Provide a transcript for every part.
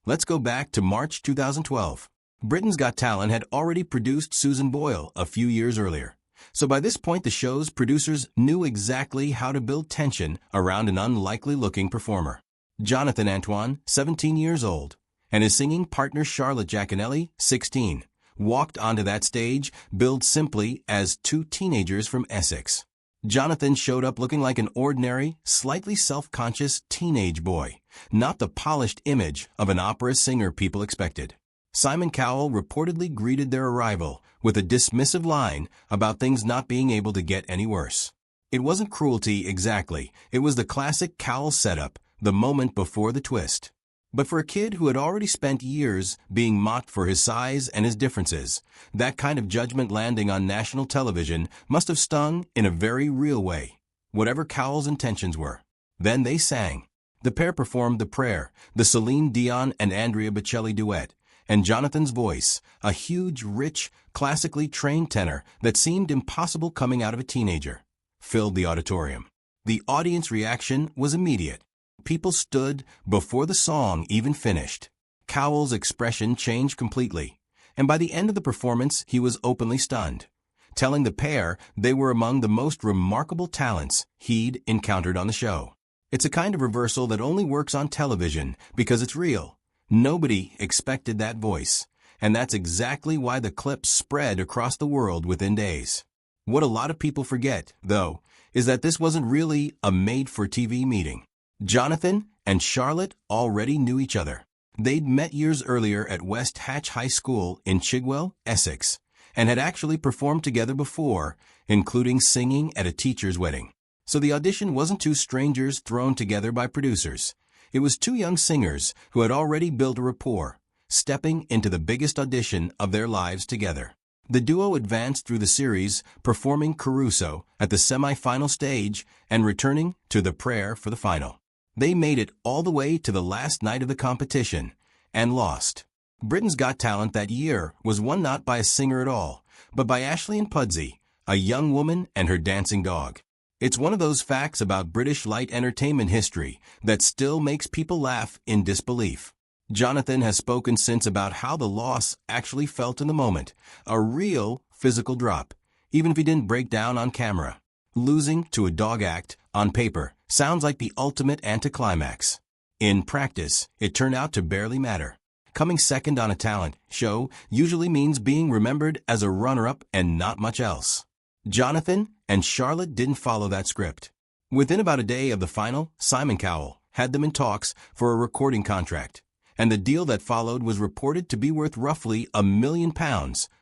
Let's go back to March 2012. Britain's Got Talent had already produced Susan Boyle a few years earlier. So by this point, the show's producers knew exactly how to build tension around an unlikely-looking performer. Jonathan Antoine, 17 years old, and his singing partner Charlotte Giaconelli, 16, walked onto that stage billed simply as two teenagers from Essex. Jonathan showed up looking like an ordinary, slightly self-conscious teenage boy, not the polished image of an opera singer people expected. Simon Cowell reportedly greeted their arrival with a dismissive line about things not being able to get any worse. It wasn't cruelty exactly, it was the classic Cowell setup, the moment before the twist. But for a kid who had already spent years being mocked for his size and his differences, that kind of judgment landing on national television must have stung in a very real way, whatever Cowell's intentions were. Then they sang. The pair performed The Prayer, the Celine Dion and Andrea Bocelli duet, and Jonathan's voice, a huge, rich, classically trained tenor that seemed impossible coming out of a teenager, filled the auditorium. The audience reaction was immediate. People stood before the song even finished. Cowell's expression changed completely, and by the end of the performance he was openly stunned, telling the pair they were among the most remarkable talents he'd encountered on the show. It's a kind of reversal that only works on television because it's real. Nobody expected that voice, and that's exactly why the clip spread across the world within days. What a lot of people forget, though, is that this wasn't really a made-for-TV meeting. Jonathan and Charlotte already knew each other. They'd met years earlier at West Hatch High School in Chigwell, Essex, and had actually performed together before, including singing at a teacher's wedding. So the audition wasn't two strangers thrown together by producers. It was two young singers who had already built a rapport, stepping into the biggest audition of their lives together. The duo advanced through the series, performing Caruso at the semi-final stage and returning to The Prayer for the final. They made it all the way to the last night of the competition and lost. Britain's Got Talent that year was won not by a singer at all, but by Ashley and Pudsey, a young woman and her dancing dog. It's one of those facts about British light entertainment history that still makes people laugh in disbelief. Jonathan has spoken since about how the loss actually felt in the moment, a real physical drop, even if he didn't break down on camera. Losing to a dog act, on paper, sounds like the ultimate anticlimax. In practice, it turned out to barely matter. Coming second on a talent show usually means being remembered as a runner-up and not much else. Jonathan and Charlotte didn't follow that script. Within about a day of the final, Simon Cowell had them in talks for a recording contract, and the deal that followed was reported to be worth roughly £1 million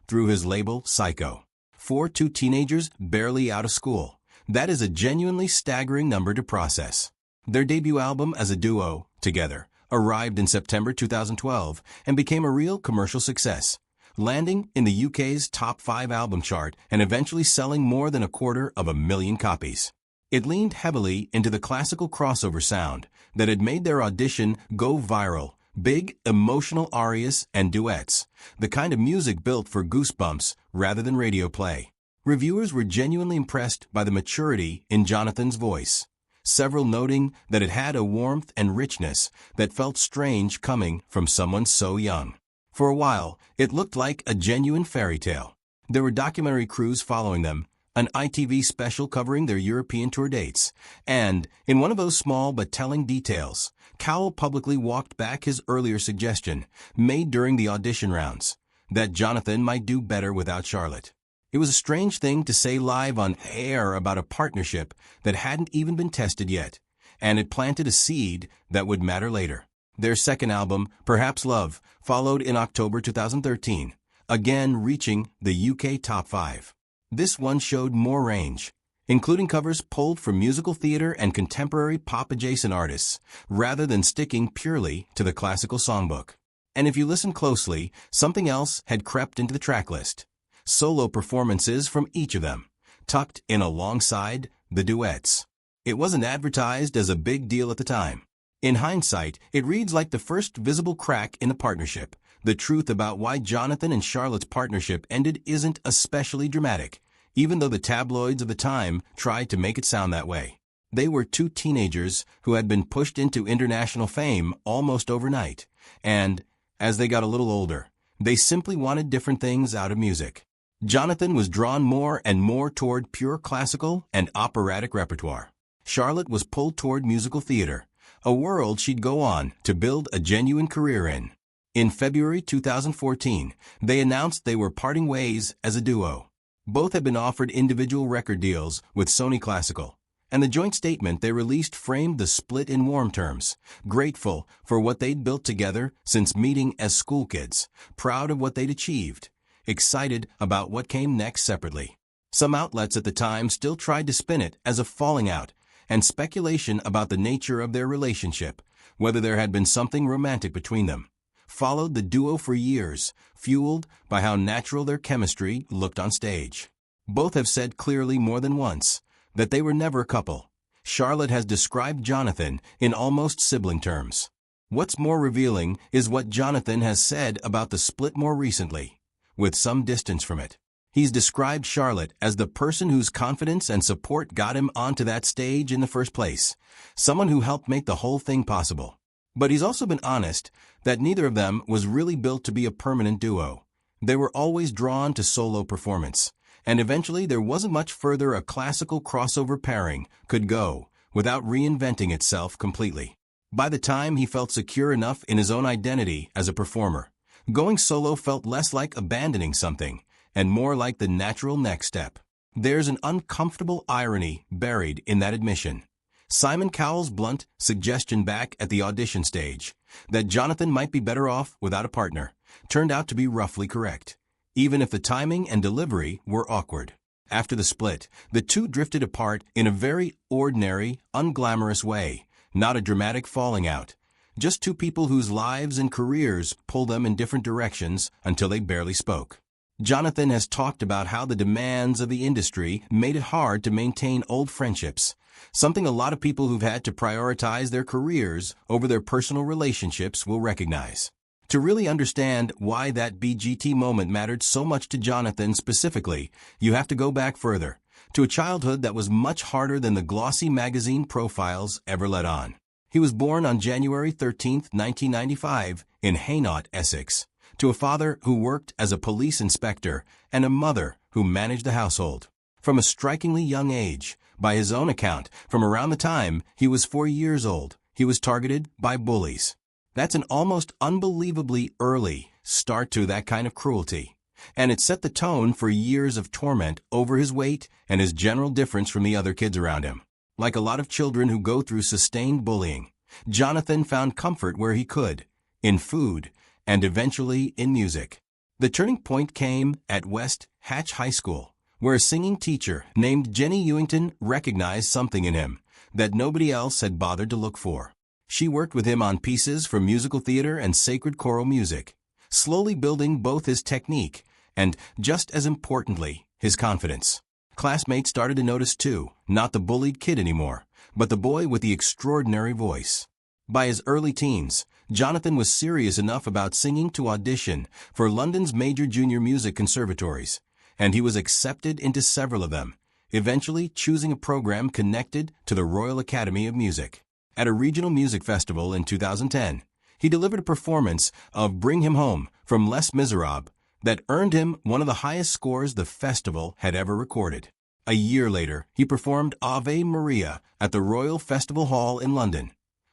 through his label Psycho. For two teenagers barely out of school, that is a genuinely staggering number to process. Their debut album as a duo, Together, arrived in September 2012 and became a real commercial success, landing in the UK's top 5 album chart and eventually selling more than 250,000 copies. It leaned heavily into the classical crossover sound that had made their audition go viral, big, emotional arias and duets, the kind of music built for goosebumps rather than radio play. Reviewers were genuinely impressed by the maturity in Jonathan's voice, several noting that it had a warmth and richness that felt strange coming from someone so young. For a while, it looked like a genuine fairy tale. There were documentary crews following them, an ITV special covering their European tour dates, and, in one of those small but telling details, Cowell publicly walked back his earlier suggestion, made during the audition rounds, that Jonathan might do better without Charlotte. It was a strange thing to say live on air about a partnership that hadn't even been tested yet, and it planted a seed that would matter later. Their second album, Perhaps Love, followed in October 2013, again reaching the UK top 5. This one showed more range, including covers pulled from musical theater and contemporary pop-adjacent artists, rather than sticking purely to the classical songbook. And if you listen closely, something else had crept into the tracklist. Solo performances from each of them, tucked in alongside the duets. It wasn't advertised as a big deal at the time. In hindsight, it reads like the first visible crack in the partnership. The truth about why Jonathan and Charlotte's partnership ended isn't especially dramatic, even though the tabloids of the time tried to make it sound that way. They were two teenagers who had been pushed into international fame almost overnight, And, as they got a little older, they simply wanted different things out of music. Jonathan was drawn more and more toward pure classical and operatic repertoire. Charlotte was pulled toward musical theater, a world she'd go on to build a genuine career in. In February 2014, they announced they were parting ways as a duo. Both had been offered individual record deals with Sony Classical, and the joint statement they released framed the split in warm terms, grateful for what they'd built together since meeting as school kids, proud of what they'd achieved, excited about what came next separately. Some outlets at the time still tried to spin it as a falling out, and speculation about the nature of their relationship, whether there had been something romantic between them, followed the duo for years, fueled by how natural their chemistry looked on stage. Both have said clearly more than once that they were never a couple. Charlotte has described Jonathan in almost sibling terms. What's more revealing is what Jonathan has said about the split more recently, with some distance from it. He's described Charlotte as the person whose confidence and support got him onto that stage in the first place, someone who helped make the whole thing possible. But he's also been honest that neither of them was really built to be a permanent duo. They were always drawn to solo performance, and eventually there wasn't much further a classical crossover pairing could go without reinventing itself completely. By the time he felt secure enough in his own identity as a performer, going solo felt less like abandoning something and more like the natural next step. There's an uncomfortable irony buried in that admission. Simon Cowell's blunt suggestion back at the audition stage that Jonathan might be better off without a partner turned out to be roughly correct, even if the timing and delivery were awkward. After the split, the two drifted apart in a very ordinary, unglamorous way, not a dramatic falling out, just two people whose lives and careers pulled them in different directions until they barely spoke. Jonathan has talked about how the demands of the industry made it hard to maintain old friendships, something a lot of people who've had to prioritize their careers over their personal relationships will recognize. To really understand why that BGT moment mattered so much to Jonathan specifically, you have to go back further, to a childhood that was much harder than the glossy magazine profiles ever let on. He was born on January 13, 1995, in Hainault, Essex, to a father who worked as a police inspector and a mother who managed the household. From a strikingly young age, by his own account, from around the time he was 4 years old, he was targeted by bullies. That's an almost unbelievably early start to that kind of cruelty, and it set the tone for years of torment over his weight and his general difference from the other kids around him. Like a lot of children who go through sustained bullying, Jonathan found comfort where he could, in food, and eventually in music. The turning point came at West Hatch High School, where a singing teacher named Jenny Ewington recognized something in him that nobody else had bothered to look for. She worked with him on pieces for musical theater and sacred choral music, slowly building both his technique and, just as importantly, his confidence. Classmates started to notice too, not the bullied kid anymore, but the boy with the extraordinary voice. By his early teens, Jonathan was serious enough about singing to audition for London's major junior music conservatories, and he was accepted into several of them, eventually choosing a program connected to the Royal Academy of Music. At a regional music festival in 2010, he delivered a performance of Bring Him Home from Les Miserables that earned him one of the highest scores the festival had ever recorded. A year later, he performed Ave Maria at the Royal Festival Hall in London,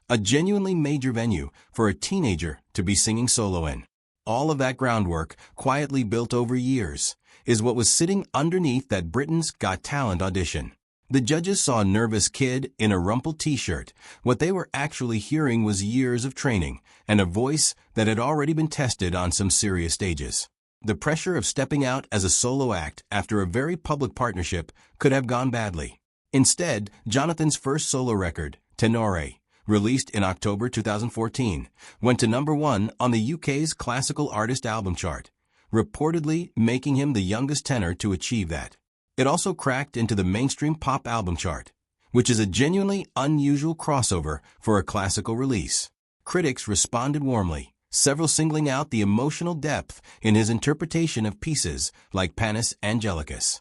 a genuinely major venue for a teenager to be singing solo in. All of that groundwork, quietly built over years, is what was sitting underneath that Britain's Got Talent audition. The judges saw a nervous kid in a rumpled t-shirt. What they were actually hearing was years of training and a voice that had already been tested on some serious stages. The pressure of stepping out as a solo act after a very public partnership could have gone badly. Instead, Jonathan's first solo record, Tenore, released in October 2014, went to #1 on the UK's Classical Artist Album Chart, reportedly making him the youngest tenor to achieve that. It also cracked into the mainstream pop album chart, which is a genuinely unusual crossover for a classical release. Critics responded warmly, several singling out the emotional depth in his interpretation of pieces like Panis Angelicus.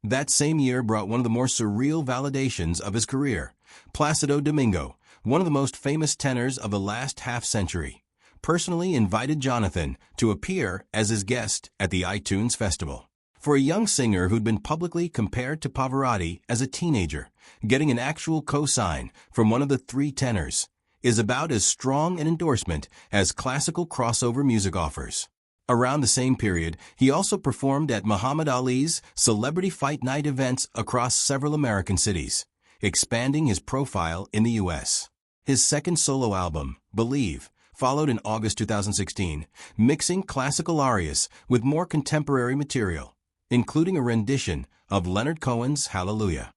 That same year brought one of the more surreal validations of his career. Plácido Domingo, one of the most famous tenors of the last half-century, personally invited Jonathan to appear as his guest at the iTunes Festival. For a young singer who'd been publicly compared to Pavarotti as a teenager, getting an actual co-sign from one of the three tenors is about as strong an endorsement as classical crossover music offers. Around the same period, he also performed at Muhammad Ali's Celebrity Fight Night events across several American cities, expanding his profile in the U.S. His second solo album, Believe, followed in August 2016, mixing classical arias with more contemporary material, including a rendition of Leonard Cohen's Hallelujah.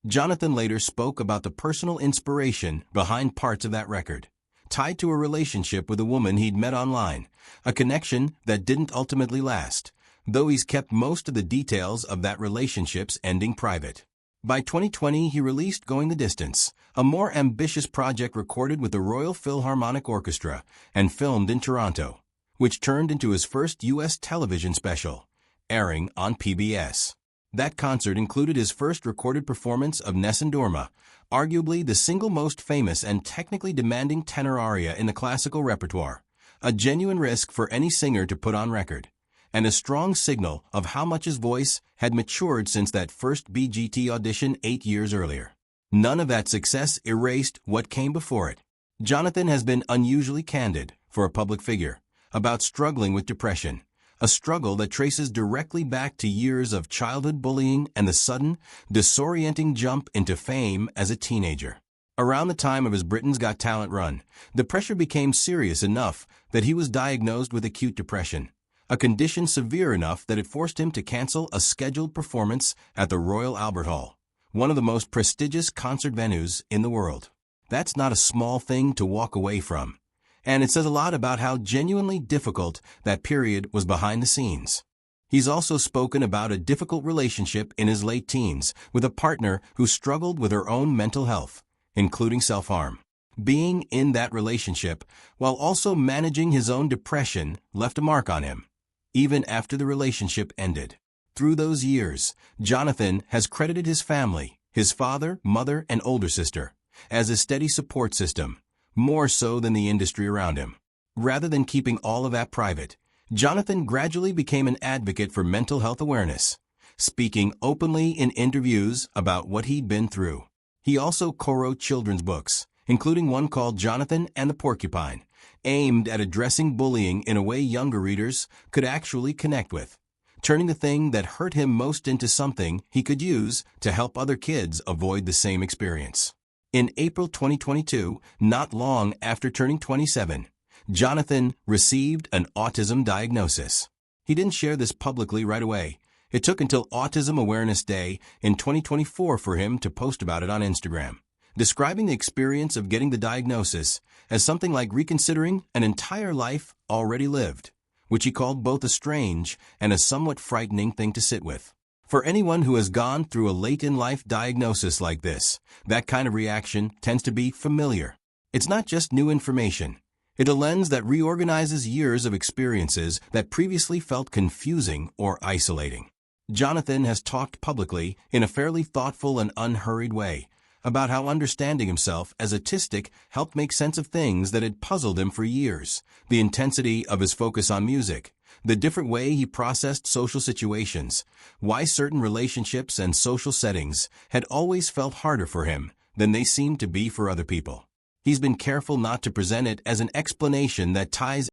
Jonathan later spoke about the personal inspiration behind parts of that record, tied to a relationship with a woman he'd met online, a connection that didn't ultimately last, though he's kept most of the details of that relationship's ending private. By 2020, he released Going the Distance, a more ambitious project recorded with the Royal Philharmonic Orchestra and filmed in Toronto, which turned into his first U.S. television special, airing on PBS. That concert included his first recorded performance of Nessun Dorma, arguably the single most famous and technically demanding tenor aria in the classical repertoire, a genuine risk for any singer to put on record, and a strong signal of how much his voice had matured since that first BGT audition 8 years earlier. None of that success erased what came before it. Jonathan has been unusually candid, for a public figure, about struggling with depression, a struggle that traces directly back to years of childhood bullying and the sudden, disorienting jump into fame as a teenager. Around the time of his Britain's Got Talent run, the pressure became serious enough that he was diagnosed with acute depression, a condition severe enough that it forced him to cancel a scheduled performance at the Royal Albert Hall, one of the most prestigious concert venues in the world. That's not a small thing to walk away from, and it says a lot about how genuinely difficult that period was behind the scenes. He's also spoken about a difficult relationship in his late teens with a partner who struggled with her own mental health, including self-harm. Being in that relationship, while also managing his own depression, left a mark on him, even after the relationship ended. Through those years, Jonathan has credited his family, his father, mother, and older sister, as a steady support system, more so than the industry around him. Rather than keeping all of that private, Jonathan gradually became an advocate for mental health awareness, speaking openly in interviews about what he'd been through. He also co-wrote children's books, including one called Jonathan and the Porcupine, aimed at addressing bullying in a way younger readers could actually connect with, turning the thing that hurt him most into something he could use to help other kids avoid the same experience. In April 2022, not long after turning 27, Jonathan received an autism diagnosis. He didn't share this publicly right away. It took until Autism Awareness Day in 2024 for him to post about it on Instagram, describing the experience of getting the diagnosis as something like reconsidering an entire life already lived, which he called both a strange and a somewhat frightening thing to sit with. For anyone who has gone through a late-in-life diagnosis like this, that kind of reaction tends to be familiar. It's not just new information. It's a lens that reorganizes years of experiences that previously felt confusing or isolating. Jonathan has talked publicly, in a fairly thoughtful and unhurried way, about how understanding himself as autistic helped make sense of things that had puzzled him for years, the intensity of his focus on music, the different way he processed social situations, why certain relationships and social settings had always felt harder for him than they seemed to be for other people. He's been careful not to present it as an explanation that ties